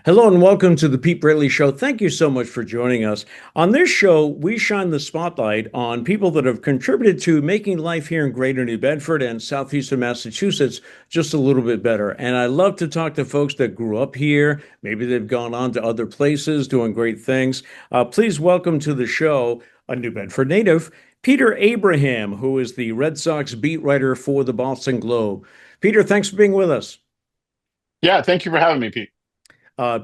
Hello and welcome to the Pete Braley Show. Thank you so much for joining us. On this show, we shine the spotlight on people that have contributed to making life here in Greater New Bedford and southeastern Massachusetts just a little bit better. And I love to talk to folks that grew up here. Maybe they've gone on to other places doing great things. Please welcome to the show a New Bedford native, Peter Abraham, who is the Red Sox beat writer for the Boston Globe. Peter, thanks for being with us. Yeah, thank you for having me, Pete.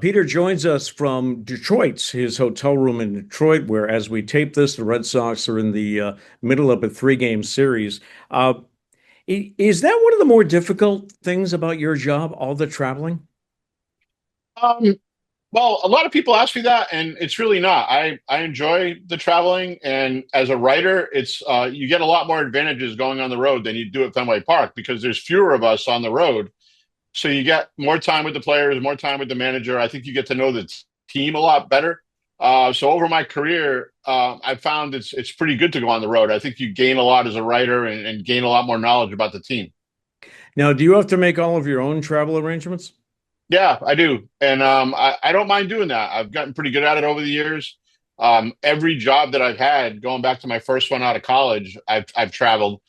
Peter joins us from Detroit's his hotel room in Detroit, where as we tape this, the Red Sox are in the middle of a three-game series. Uh, is that one of the more difficult things about your job, all the traveling? Um, well, a lot of people ask me that, and it's really not. I enjoy the traveling, and as a writer, it's you get a lot more advantages going on the road than you do at Fenway Park because there's fewer of us on the road. So you get more time with the players, more time with the manager. I think you get to know the team a lot better. So over my career, I found it's pretty good to go on the road. I think you gain a lot as a writer and gain a lot more knowledge about the team. Now, do you have to make all of your own travel arrangements? Yeah, I do. And I don't mind doing that. I've gotten pretty good at it over the years. Every job that I've had, going back to my first one out of college, I've traveled.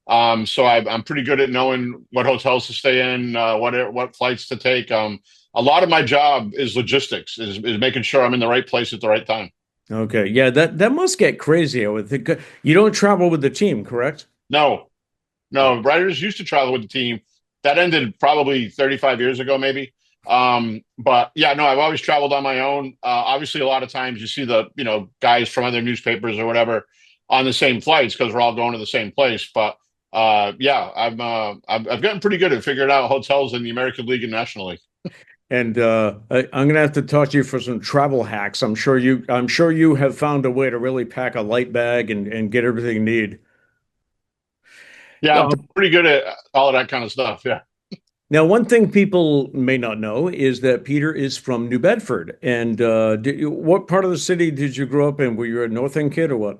So I'm pretty good at knowing what hotels to stay in, what flights to take. A lot of my job is logistics, is making sure I'm in the right place at the right time. Okay, yeah, that must get crazy. I would think you don't travel with the team, correct? No, no, writers used to travel with the team. That ended probably 35 years ago, maybe. But yeah, no, I've always traveled on my own. Obviously, a lot of times you see the guys from other newspapers or whatever on the same flights because we're all going to the same place. But yeah, I've gotten pretty good at figuring out hotels in the American League and National League. And I'm gonna have to talk to you for some travel hacks. I'm sure you have found a way to really pack a light bag and get everything you need. Yeah, I'm Uh, pretty good at all of that kind of stuff. Yeah. Now, one thing people may not know is that Peter is from New Bedford. And what part of the city did you grow up in? Were you a North End kid or what?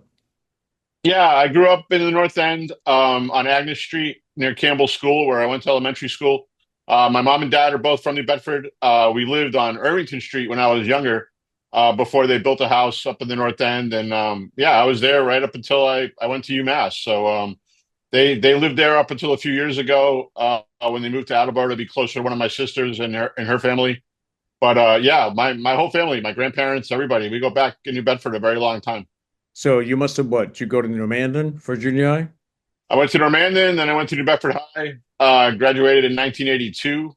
Yeah, I grew up in the North End, on Agnes Street near Campbell School, where I went to elementary school. My mom and dad are both from New Bedford. We lived on Irvington Street when I was younger, before they built a house up in the North End. And yeah, I was there right up until I went to UMass. So they lived there up until a few years ago, when they moved to Attleboro to be closer to one of my sisters and her family. But yeah, my whole family, my grandparents, everybody, we go back in New Bedford a very long time. So you must have what? Did you go to New Mandan for junior high? I went to Normandan, then I went to New Bedford High. Graduated in 1982,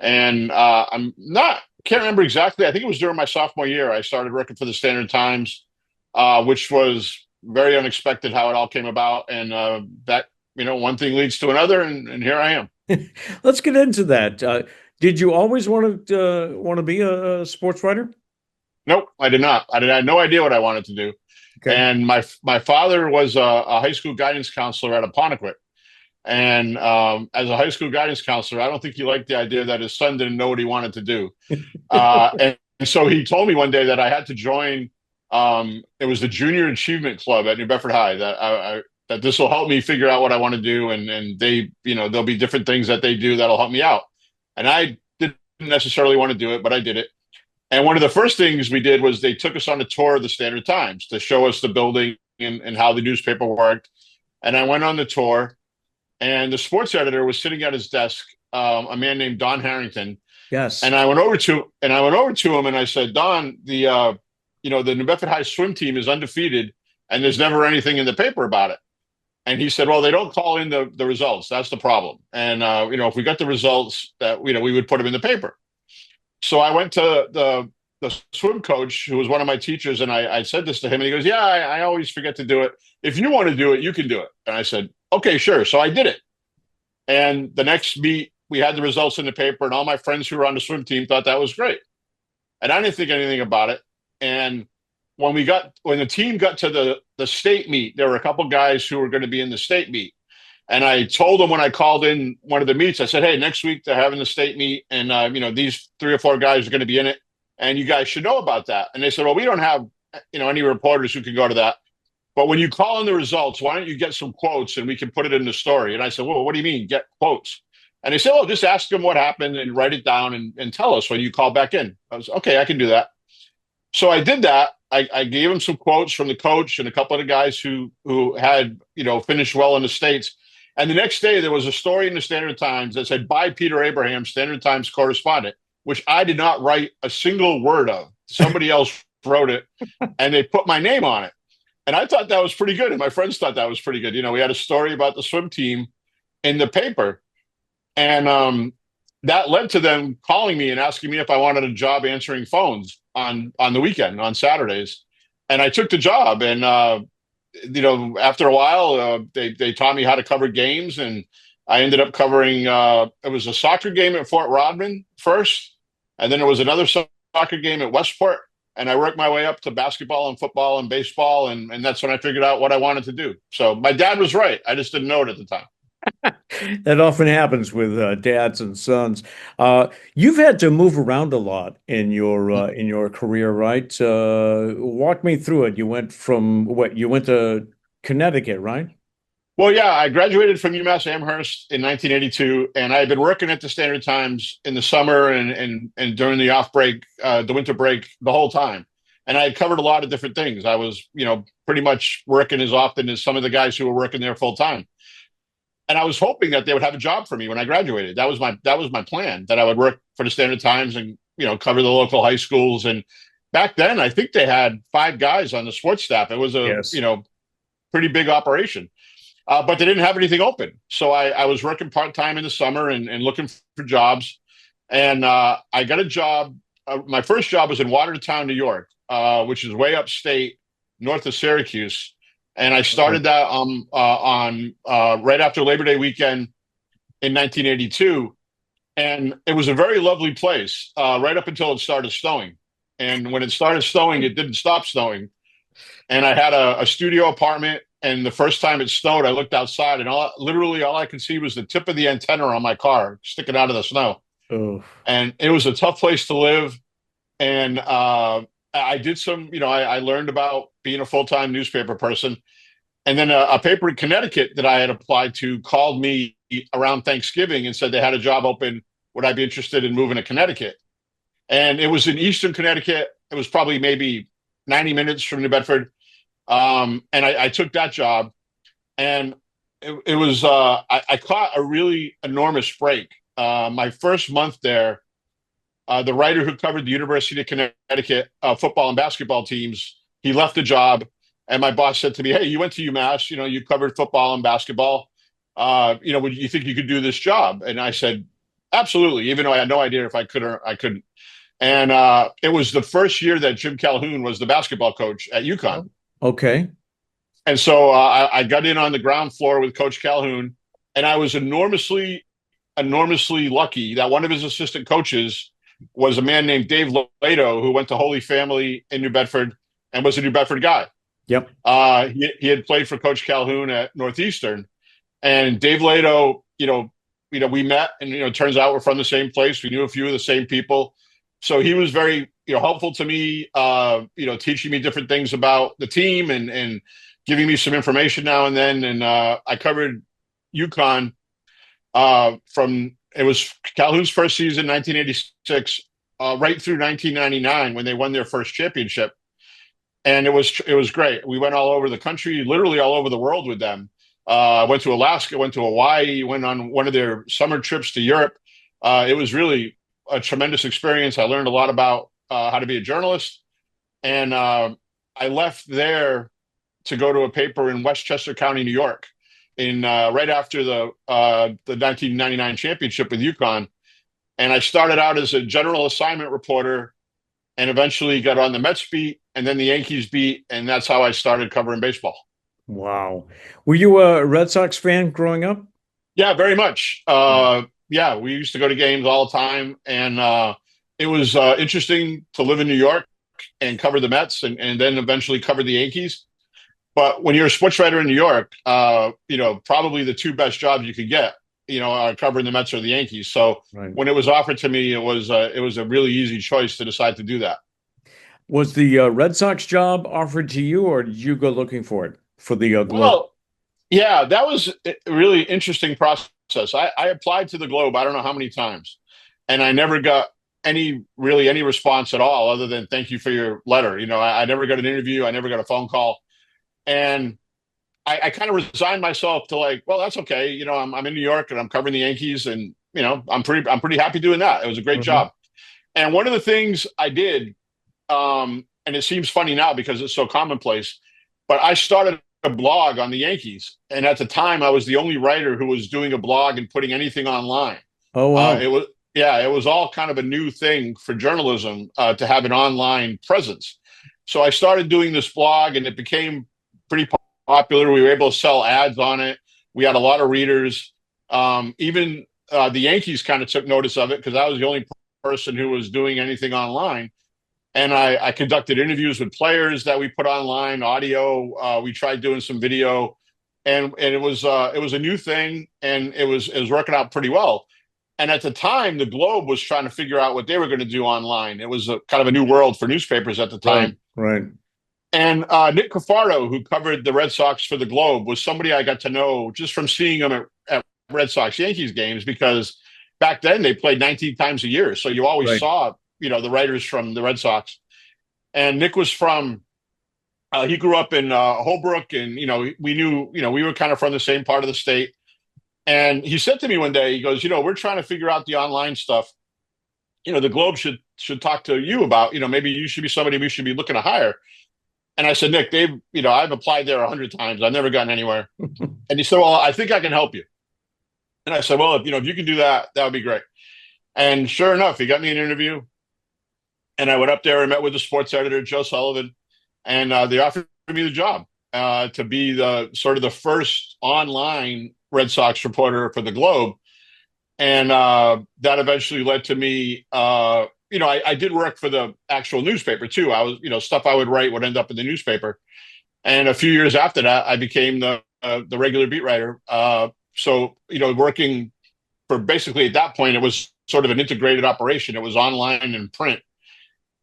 and I'm not can't remember exactly. I think it was during my sophomore year. I started working for the Standard Times, which was very unexpected how it all came about, and that one thing leads to another, and here I am. Let's get into that. Did you always want to be a sports writer? Nope, I did not. I had no idea what I wanted to do, Okay. and my father was a high school guidance counselor at Apponequet. And as a high school guidance counselor, I don't think he liked the idea that his son didn't know what he wanted to do. And so he told me one day that I had to join. It was the Junior Achievement Club at New Bedford High. That this will help me figure out what I want to do, and they, there'll be different things that they do that'll help me out. And I didn't necessarily want to do it, but I did it. And one of the first things we did was they took us on a tour of the Standard Times to show us the building and how the newspaper worked. And I went on the tour, and the sports editor was sitting at his desk, a man named Don Harrington. Yes. And I went over to him and I said, Don, the New Bedford High swim team is undefeated, and there's never anything in the paper about it. And he said, well, they don't call in the results. That's the problem. And if we got the results, that we would put them in the paper. So I went to the swim coach, who was one of my teachers, and I said this to him, and he goes, yeah, I always forget to do it. If you want to do it, you can do it. And I said, okay, sure. So I did it. And the next meet, we had the results in the paper, and all my friends who were on the swim team thought that was great. And I didn't think anything about it. And when the team got to the state meet, there were a couple guys who were going to be in the state meet. And I told them when I called in one of the meets, I said, hey, next week they're having the state meet, and these three or four guys are going to be in it, and you guys should know about that. And they said, well, we don't have any reporters who can go to that. But when you call in the results, why don't you get some quotes and we can put it in the story? And I said, well, what do you mean get quotes? And they said, "Oh, just ask him what happened and write it down and tell us when you call back in." I was okay. I can do that. So I did that. I gave him some quotes from the coach and a couple of the guys who had finished well in the States. And the next day there was a story in the Standard Times that said by Peter Abraham, Standard Times correspondent, which I did not write a single word of. Somebody else wrote it, and they put my name on it. And I thought that was pretty good, and my friends thought that was pretty good. We had a story about the swim team in the paper, and that led to them calling me and asking me if I wanted a job answering phones on the weekend, on Saturdays. And I took the job. And after a while, they taught me how to cover games, and I ended up covering. It was a soccer game at Fort Rodman first, and then there was another soccer game at Westport. And I worked my way up to basketball and football and baseball, and that's when I figured out what I wanted to do. So my dad was right. I just didn't know it at the time. That often happens with dads and sons. You've had to move around a lot in your career, right? Walk me through it. You went from what? You went to Connecticut, right? Well, yeah, I graduated from UMass Amherst in 1982, and I had been working at the Standard Times in the summer and during the off break, the winter break, the whole time. And I had covered a lot of different things. I was, pretty much working as often as some of the guys who were working there full time. And I was hoping that they would have a job for me when I graduated. That was my plan, that I would work for the Standard Times and cover the local high schools. And back then, I think they had 5 guys on the sports staff. It was a Yes. pretty big operation. But they didn't have anything open. So I was working part time in the summer and looking for jobs. And I got a job. My first job was in Watertown, New York, which is way upstate, north of Syracuse. And I started that on right after Labor Day weekend in 1982. And it was a very lovely place right up until it started snowing. And when it started snowing, it didn't stop snowing. And I had a studio apartment. And the first time it snowed, I looked outside, and literally all I could see was the tip of the antenna on my car sticking out of the snow. Oh, And it was a tough place to live. And I did some, I learned about being a full-time newspaper person. And then a paper in Connecticut that I had applied to called me around Thanksgiving and said they had a job open. Would I be interested in moving to Connecticut? And it was in Eastern Connecticut. It was probably maybe 90 minutes from New Bedford. And I took that job, and it was I caught a really enormous break. My first month there, the writer who covered the University of Connecticut football and basketball teams, he left the job, and my boss said to me, "Hey, you went to UMass, you covered football and basketball. Would you think you could do this job?" And I said, "Absolutely," even though I had no idea if I could or I couldn't. And it was the first year that Jim Calhoun was the basketball coach at UConn. okay. And so I got in on the ground floor with Coach Calhoun, and I was enormously, enormously lucky that one of his assistant coaches was a man named Dave Lato, who went to Holy Family in New Bedford and was a New Bedford guy. Yep. He had played for Coach Calhoun at Northeastern, and Dave Lato, we met, and it turns out we're from the same place. We knew a few of the same people, so he was very helpful to me. Teaching me different things about the team and giving me some information now and then. And I covered UConn from it was Calhoun's first season, 1986, right through 1999 when they won their first championship. And it was great. We went all over the country, literally all over the world with them. Went to Alaska, went to Hawaii, went on one of their summer trips to Europe. It was really a tremendous experience. I learned a lot about how to be a journalist. And I left there to go to a paper in Westchester County, New York, in right after the 1999 championship with UConn. And I started out as a general assignment reporter and eventually got on the Mets beat and then the Yankees beat. And that's how I started covering baseball. Wow. Were you a Red Sox fan growing up? Yeah, very much. Yeah, we used to go to games all the time. And it was interesting to live in New York and cover the Mets and then eventually cover the Yankees. But when you're a sports writer in New York, probably the 2 best jobs you could get, are covering the Mets or the Yankees. So Right. when it was offered to me, it was a really easy choice to decide to do that. Was the Red Sox job offered to you, or did you go looking for it for the Globe? Well, yeah, that was a really interesting process I applied to the Globe, I don't know how many times, and I never got any response at all other than thank you for your letter. I never got an interview. I never got a phone call. And I kind of resigned myself to like, well, that's okay. I'm in New York and I'm covering the Yankees, and I'm pretty happy doing that. It was a great Hmm. job. And one of the things I did, and it seems funny now because it's so commonplace, but I started a blog on the Yankees, and at the time I was the only writer who was doing a blog and putting anything online. Oh, wow. It was Yeah, it was all kind of a new thing for journalism to have an online presence. So I started doing this blog, and it became pretty popular. We were able to sell ads on it. We had a lot of readers. Even the Yankees kind of took notice of it because I was the only person who was doing anything online. And I conducted interviews with players that we put online, audio. We tried doing some video, and it was a new thing, and it was working out pretty well. And at the time, the Globe was trying to figure out what they were going to do online. It was a kind of a new world for newspapers at the Right, time. right. And Nick Cafardo, who covered the Red Sox for the Globe, was somebody I got to know just from seeing him at Red Sox Yankees games, because back then they played 19 times a year. So you always Right. saw, the writers from the Red Sox. And Nick was he grew up in Holbrook, and, we knew, we were kind of from the same part of the state. And he said to me one day, he goes, we're trying to figure out the online stuff. The Globe should talk to you about, maybe you should be somebody we should be looking to hire. And I said, Nick, I've applied there 100 times. I've never gotten anywhere. And he said, well, I think I can help you. And I said, well, if you can do that, that would be great. And sure enough, he got me an interview. And I went up there and met with the sports editor, Joe Sullivan, and they offered me the job to be the sort of the first online Red Sox reporter for the Globe. And that eventually led to me. I did work for the actual newspaper too. I was, stuff I would write would end up in the newspaper. And a few years after that, I became the regular beat writer. So working for basically at that point, it was sort of an integrated operation. It was online and print.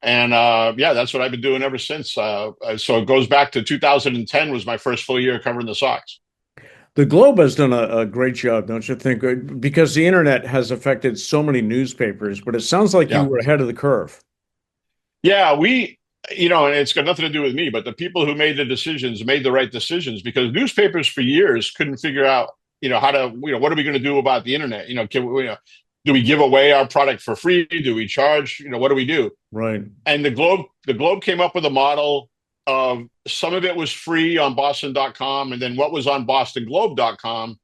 And yeah, that's what I've been doing ever since. So it goes back to 2010 was my first full year covering the Sox. The Globe has done a great job, don't you think? Because the internet has affected so many newspapers, but it sounds like you Yeah. were ahead of the curve. Yeah, and it's got nothing to do with me, but the people who made the decisions made the right decisions, because newspapers for years couldn't figure out, how to, what are we going to do about the internet? Do we give away our product for free? Do we charge? What do we do? Right. And the Globe came up with a model of some of it was free on Boston.com, and then what was on BostonGlobe.com,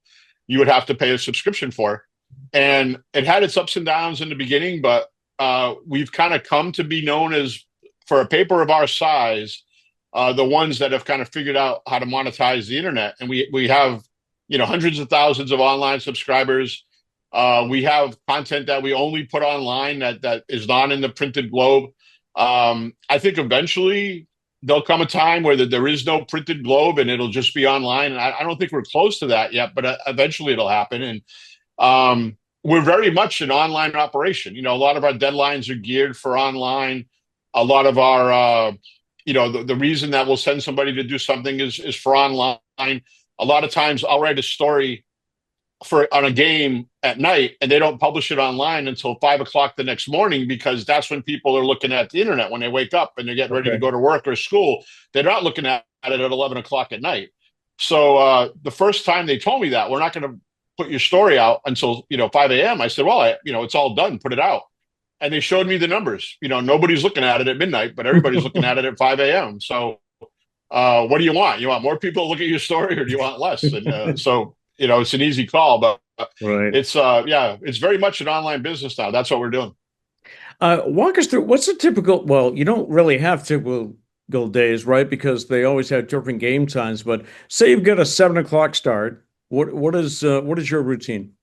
you would have to pay a subscription for. And it had its ups and downs in the beginning, but we've kind of come to be known as, for a paper of our size, the ones that have kind of figured out how to monetize the internet. And we have, hundreds of thousands of online subscribers. We have content that we only put online that is not in the printed Globe. I think eventually there'll come a time where there is no printed Globe and it'll just be online. And I don't think we're close to that yet, but eventually it'll happen. And we're very much an online operation. A lot of our deadlines are geared for online. A lot of our, the reason that we'll send somebody to do something is for online. A lot of times I'll write a story on a game at night, and they don't publish it online until 5 o'clock the next morning, because that's when people are looking at the internet when they wake up and they're getting ready to Okay. go to work or school. They're not looking at it at 11 o'clock at night. So the first time they told me that we're not going to put your story out until 5 a.m., I said, well, it's all done, put it out. And they showed me the numbers. Nobody's looking at it at midnight, but everybody's looking at it at 5 a.m. So what do you want? You want more people to look at your story, or do you want less? And so it's an easy call, but Right. it's very much an online business now. That's what we're doing. Walk us through what's a typical, well, you don't really have typical days, right? Because they always have different game times. But say you've got a 7 o'clock start. What is your routine?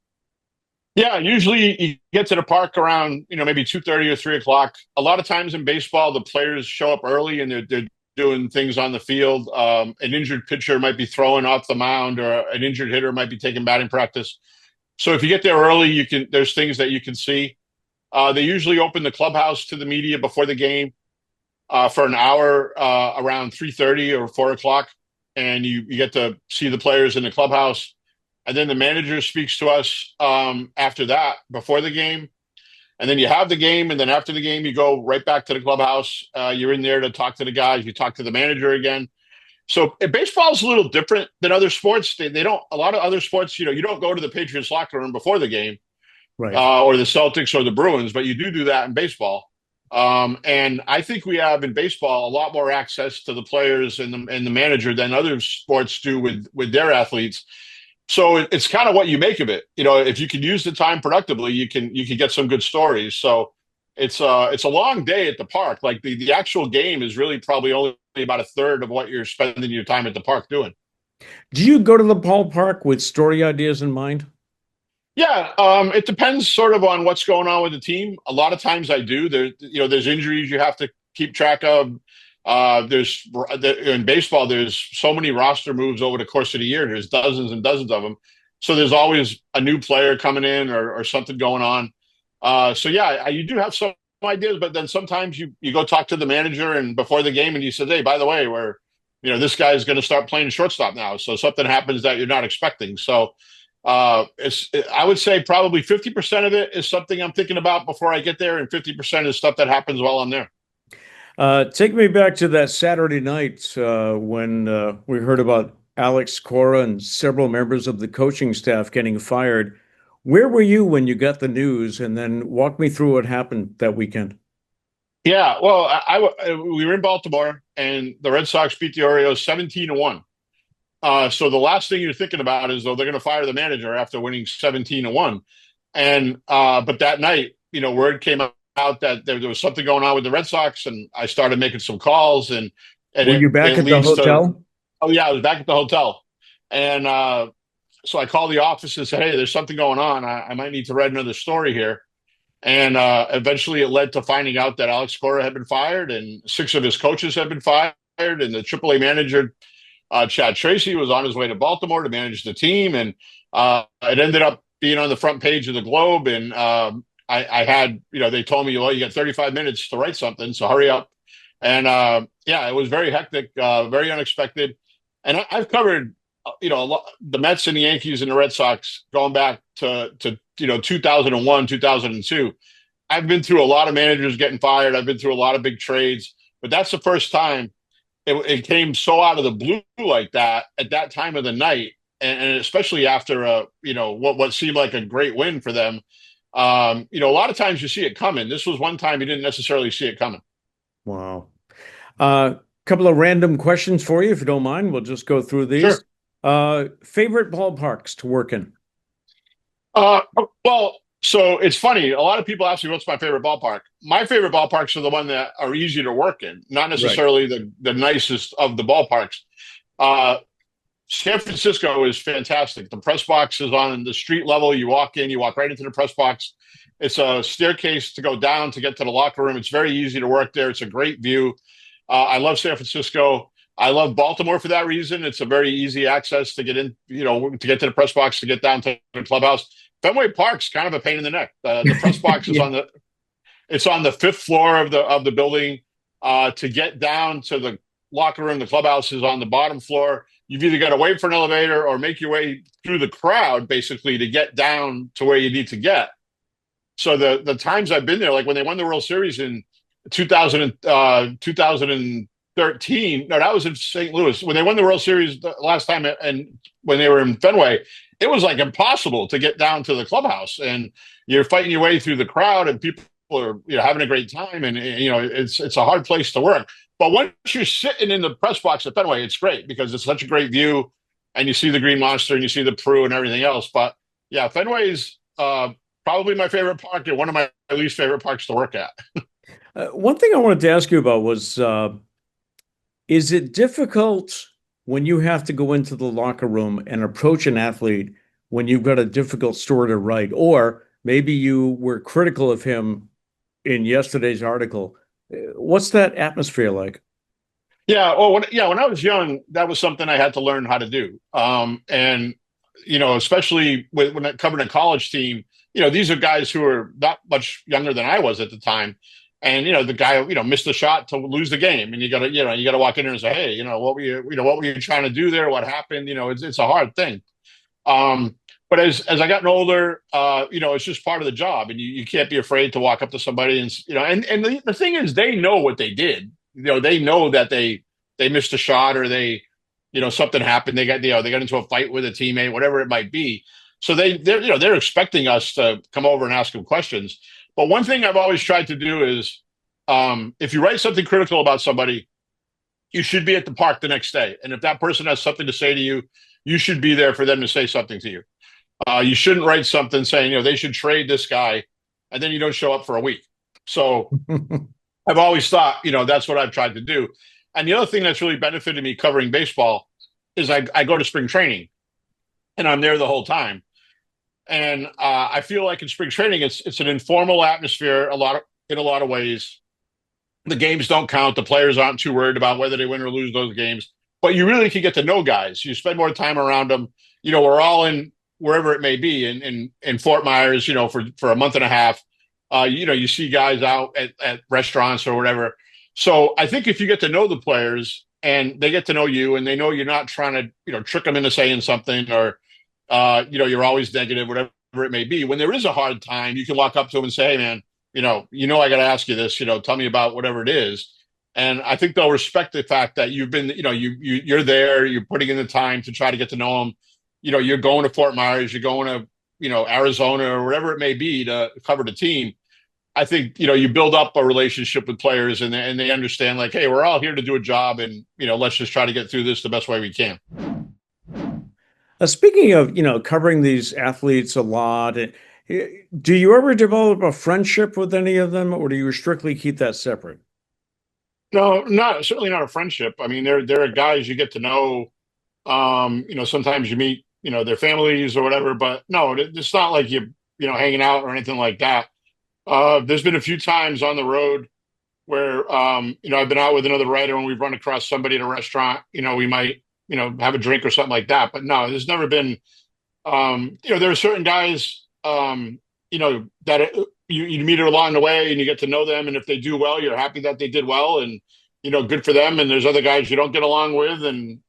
Yeah, usually you get to the park around maybe 2:30 or 3 o'clock. A lot of times in baseball, the players show up early and they're doing things on the field. An injured pitcher might be throwing off the mound, or an injured hitter might be taking batting practice. So if you get there early, there's things that you can see. They usually open the clubhouse to the media before the game for an hour around 3:30 or 4 o'clock, and you get to see the players in the clubhouse. and then the manager speaks to us after that, before the game, and then you have the game, and then after the game, you go right back to the clubhouse. You're in there to talk to the guys. You talk to the manager again. So baseball is a little different than other sports. They don't, a lot of other sports, you don't go to the Patriots locker room before the game, Right. or the Celtics or the Bruins, but you do that in baseball. And I think we have in baseball a lot more access to the players and the manager than other sports do with their athletes. So it's kind of what you make of it. If you can use the time productively, you can get some good stories. So it's a long day at the park. Like the actual game is really probably only about a third of what you're spending your time at the park doing. Do you go to the ballpark with story ideas in mind? Yeah, it depends sort of on what's going on with the team. A lot of times I do. There's injuries you have to keep track of. There's in baseball, there's so many roster moves over the course of the year. There's dozens and dozens of them. So there's always a new player coming in or something going on. So yeah, you do have some ideas, but then sometimes you go talk to the manager and before the game and you said, hey, by the way, this guy is going to start playing shortstop now. So something happens that you're not expecting. So I would say probably 50% of it is something I'm thinking about before I get there, and 50% is stuff that happens while I'm there. Take me back to that Saturday night when we heard about Alex Cora and several members of the coaching staff getting fired. Where were you when you got the news? And then walk me through what happened that weekend. Yeah, well, we were in Baltimore, and the Red Sox beat the Orioles 17-1. So the last thing you're thinking about is, they're going to fire the manager after winning 17-1. And but that night, word came out that there was something going on with the Red Sox, and I started making some calls, and Were you back it at the leads to. hotel? Oh yeah, I was back at the hotel, and so I called the office and said, "Hey, there's something going on. I might need to write another story here." And eventually, it led to finding out that Alex Cora had been fired, and 6 of his coaches had been fired, and the AAA manager, Chad Tracy, was on his way to Baltimore to manage the team, and it ended up being on the front page of the Globe. And I had, they told me, well, you got 35 minutes to write something, so hurry up. And yeah, it was very hectic, very unexpected. And I've covered, the Mets and the Yankees and the Red Sox going back to 2001, 2002. I've been through a lot of managers getting fired. I've been through a lot of big trades, but that's the first time it came so out of the blue like that at that time of the night, and especially after what seemed like a great win for them. A lot of times you see it coming. This was one time you didn't necessarily see it coming. Wow. Couple of random questions for you, if you don't mind. We'll just go through these. Sure. Favorite ballparks to work in? Well, so it's funny. A lot of people ask me what's my favorite ballpark. My favorite ballparks are the one that are easy to work in, not Right. necessarily the nicest of the ballparks. Uh, San Francisco is fantastic. The press box is on the street level. You walk in, you walk right into the press box. It's a staircase to go down to get to the locker room. It's very easy to work there. It's a great view. I love San Francisco. I love Baltimore for that reason. It's a very easy access to get in, to get to the press box, to get down to the clubhouse. Fenway Park's kind of a pain in the neck. The press box is Yeah. it's on the 5th floor of the building. To get down to the locker room, the clubhouse is on the bottom floor. You've either got to wait for an elevator or make your way through the crowd, basically, to get down to where you need to get. So the times I've been there, like when they won the World Series in 2013, no, that was in St. Louis. When they won the World Series the last time, and when they were in Fenway, it was like impossible to get down to the clubhouse, and you're fighting your way through the crowd, and people are having a great time, and it's a hard place to work. But once you're sitting in the press box at Fenway, it's great because it's such a great view, and you see the Green Monster and you see the Prue and everything else. But yeah, Fenway's probably my favorite park and one of my least favorite parks to work at. One thing I wanted to ask you about was, is it difficult when you have to go into the locker room and approach an athlete when you've got a difficult story to write? Or maybe you were critical of him in yesterday's article. What's that atmosphere like? Yeah, well, when I was young, that was something I had to learn how to do. And especially when I covered a college team, these are guys who are not much younger than I was at the time. And the guy missed a shot to lose the game, and you got to walk in there and say, hey, what were you trying to do there? What happened? It's a hard thing. But as I gotten older, it's just part of the job, and you can't be afraid to walk up to somebody and and the thing is, they know what they did. They know that they missed a shot, or something happened. They got into a fight with a teammate, whatever it might be. So they're expecting us to come over and ask them questions. But one thing I've always tried to do is, if you write something critical about somebody, you should be at the park the next day. And if that person has something to say to you, you should be there for them to say something to you. You shouldn't write something saying, they should trade this guy, and then you don't show up for a week. So I've always thought, that's what I've tried to do. And the other thing that's really benefited me covering baseball is I go to spring training, and I'm there the whole time. And I feel like in spring training, it's an informal atmosphere in a lot of ways. The games don't count. The players aren't too worried about whether they win or lose those games. But you really can get to know guys. You spend more time around them. We're all in wherever it may be in Fort Myers, for a month and a half. You see guys out at restaurants or whatever. So I think if you get to know the players and they get to know you, and they know you're not trying to, trick them into saying something, or, you're always negative, whatever it may be. When there is a hard time, you can walk up to them and say, hey, man, I got to ask you this, tell me about whatever it is. And I think they'll respect the fact that you've been, you're there, you're putting in the time to try to get to know them. You're going to Fort Myers, you're going to, Arizona or wherever it may be to cover the team. I think, you build up a relationship with players, and they understand, like, hey, we're all here to do a job, and, let's just try to get through this the best way we can. Speaking of, covering these athletes a lot, do you ever develop a friendship with any of them, or do you strictly keep that separate? No, certainly not a friendship. I mean, there are guys you get to know. Sometimes you meet, their families or whatever, but no, it's not like hanging out or anything like that. There's been a few times on the road where, I've been out with another writer and we've run across somebody at a restaurant. We might, have a drink or something like that. But no, there's never been. There are certain guys, that you meet along the way and you get to know them, and if they do well, you're happy that they did well, and good for them. And there's other guys you don't get along with, and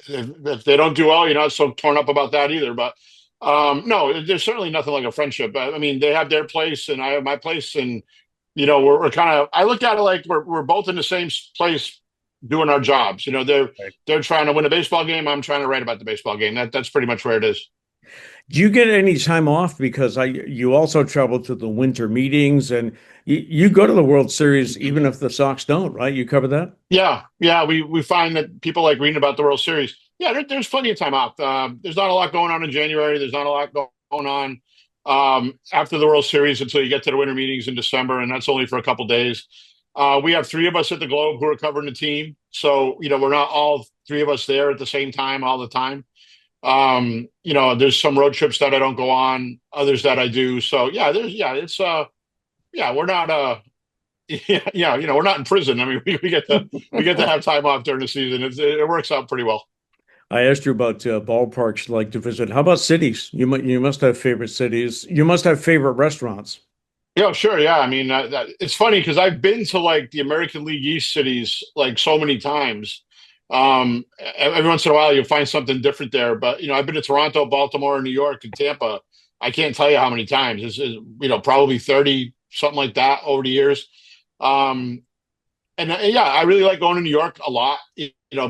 if they don't do well, you're not so torn up about that either. But no, there's certainly nothing like a friendship. I mean, they have their place and I have my place, and we're kind of. I look at it like we're both in the same place doing our jobs. They're trying to win a baseball game. I'm trying to write about the baseball game. That's pretty much where it is. Do you get any time off? Because you also travel to the winter meetings, and you go to the World Series even if the Sox don't, right? You cover that? Yeah. We find that people like reading about the World Series. Yeah, there's plenty of time off. There's not a lot going on in January. There's not a lot going on after the World Series until you get to the winter meetings in December, and that's only for a couple days. We have three of us at the Globe who are covering the team, so we're not all three of us there at the same time all the time. There's some road trips that I don't go on, others that I do. So we're not we're not in prison. I mean, we get to have time off during the season. It works out pretty well. I asked you about ballparks you like to visit. How about cities? You must have favorite cities. You must have favorite restaurants. Yeah, sure. Yeah. I mean, it's funny because I've been to like the American League East cities like so many times. Every once in a while you'll find something different there. But, I've been to Toronto, Baltimore, New York, and Tampa. I can't tell you how many times. Probably 30, something like that over the years. Yeah, I really like going to New York a lot,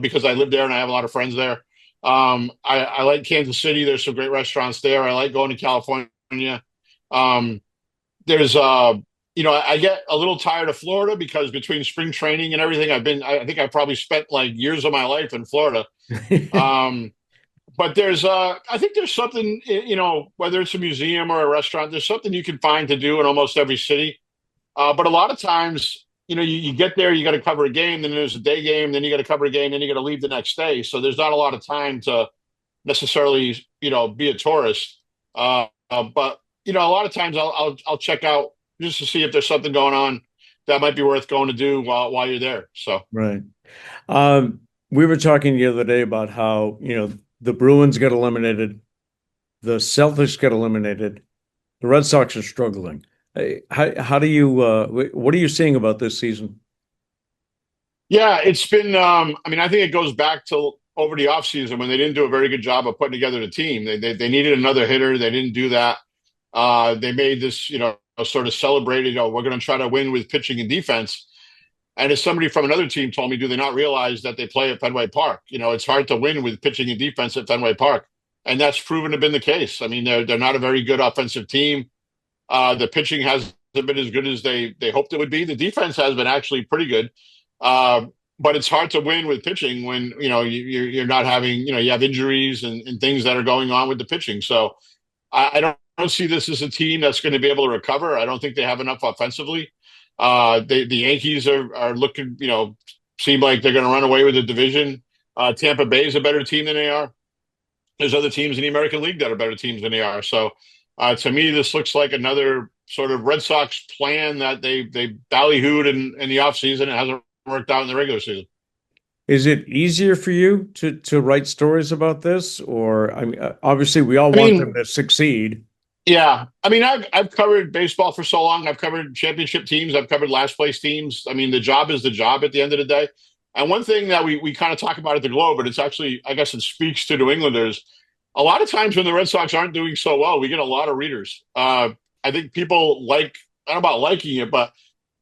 because I live there and I have a lot of friends there. I like Kansas City. There's some great restaurants there. I like going to California. There's I get a little tired of Florida because between spring training and everything, I think I probably spent like years of my life in Florida. But I think there's something, whether it's a museum or a restaurant, there's something you can find to do in almost every city. But a lot of times, you get there, you got to cover a game, then there's a day game, then you got to cover a game, then you got to leave the next day. So there's not a lot of time to necessarily, be a tourist. But a lot of times I'll check out just to see if there's something going on that might be worth going to do while you're there. So Right. We were talking the other day about how, the Bruins get eliminated, the Celtics get eliminated, the Red Sox are struggling. How do you, what are you seeing about this season? yeah, it's been. I mean, I think it goes back to over the offseason when they didn't do a very good job of putting together the team. They needed another hitter. They didn't do that. They made this, sort of celebrated, we're going to try to win with pitching and defense. And as somebody from another team told me, do they not realize that they play at Fenway Park? It's hard to win with pitching and defense at Fenway Park. And that's proven to have been the case. I mean, they're not a very good offensive team. The pitching hasn't been as good as they hoped it would be. The defense has been actually pretty good. But it's hard to win with pitching when, you're not having, you have injuries and things that are going on with the pitching. So I don't see this as a team that's going to be able to recover. I don't think they have enough offensively. The Yankees are looking, seem like they're going to run away with the division. Tampa Bay is a better team than they are. There's other teams in the American League that are better teams than they are. So to me, this looks like another sort of Red Sox plan that they ballyhooed in the offseason. It hasn't worked out in the regular season. Is it easier for you to write stories about this? Or, I mean, obviously we all I want them mean, to succeed. yeah. I mean, I've covered baseball for so long. I've covered championship teams. I've covered last place teams. I mean, the job is the job at the end of the day. And one thing that we kind of talk about at the Globe, but it's actually, I guess it speaks to New Englanders. A lot of times when the Red Sox aren't doing so well, we get a lot of readers. I think people like, I don't know about liking it, but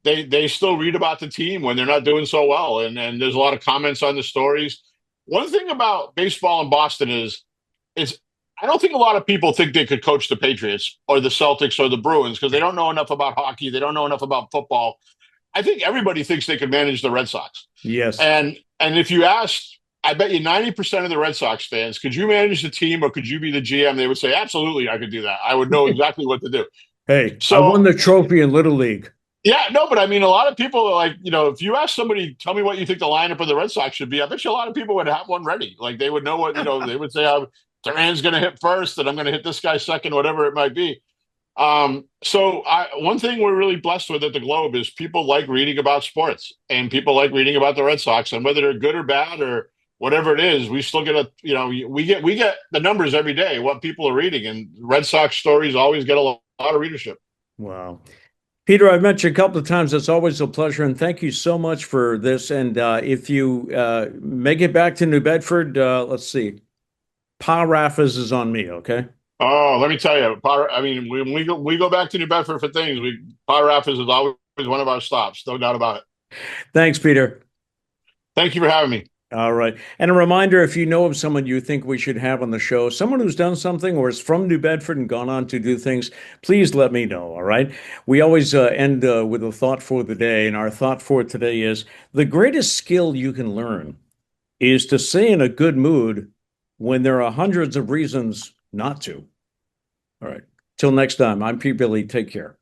they still read about the team when they're not doing so well. And there's a lot of comments on the stories. One thing about baseball in Boston is I don't think a lot of people think they could coach the Patriots or the Celtics or the Bruins because they don't know enough about hockey. They don't know enough about football. I think everybody thinks they could manage the Red Sox. Yes. And if you asked, I bet you 90% of the Red Sox fans, could you manage the team or could you be the GM? They would say, absolutely, I could do that. I would know exactly what to do. Hey, I won So, the trophy in Little League. yeah, no, but I mean, a lot of people are like, if you ask somebody, tell me what you think the lineup of the Red Sox should be, I bet you a lot of people would have one ready. Like they would know what, they would say, Duran's going to hit first and I'm going to hit this guy second, whatever it might be. One thing we're really blessed with at the Globe is people like reading about sports and people like reading about the Red Sox, and whether they're good or bad or whatever it is, we still get we get the numbers every day, what people are reading, and Red Sox stories always get a lot of readership. Wow. Peter, I've met you a couple of times. It's always a pleasure, and thank you so much for this. And if you make it back to New Bedford, let's see, Pa Raffas is on me, okay? Oh, let me tell you, I mean, when we go back to New Bedford for things, Power Rapids is always one of our stops, no doubt about it. Thanks, Peter. Thank you for having me. All right. And a reminder, if you know of someone you think we should have on the show, someone who's done something or is from New Bedford and gone on to do things, please let me know. All right. We always end with a thought for the day. And our thought for today is the greatest skill you can learn is to stay in a good mood when there are hundreds of reasons not to. All right. Till next time, I'm Pete Billy. Take care.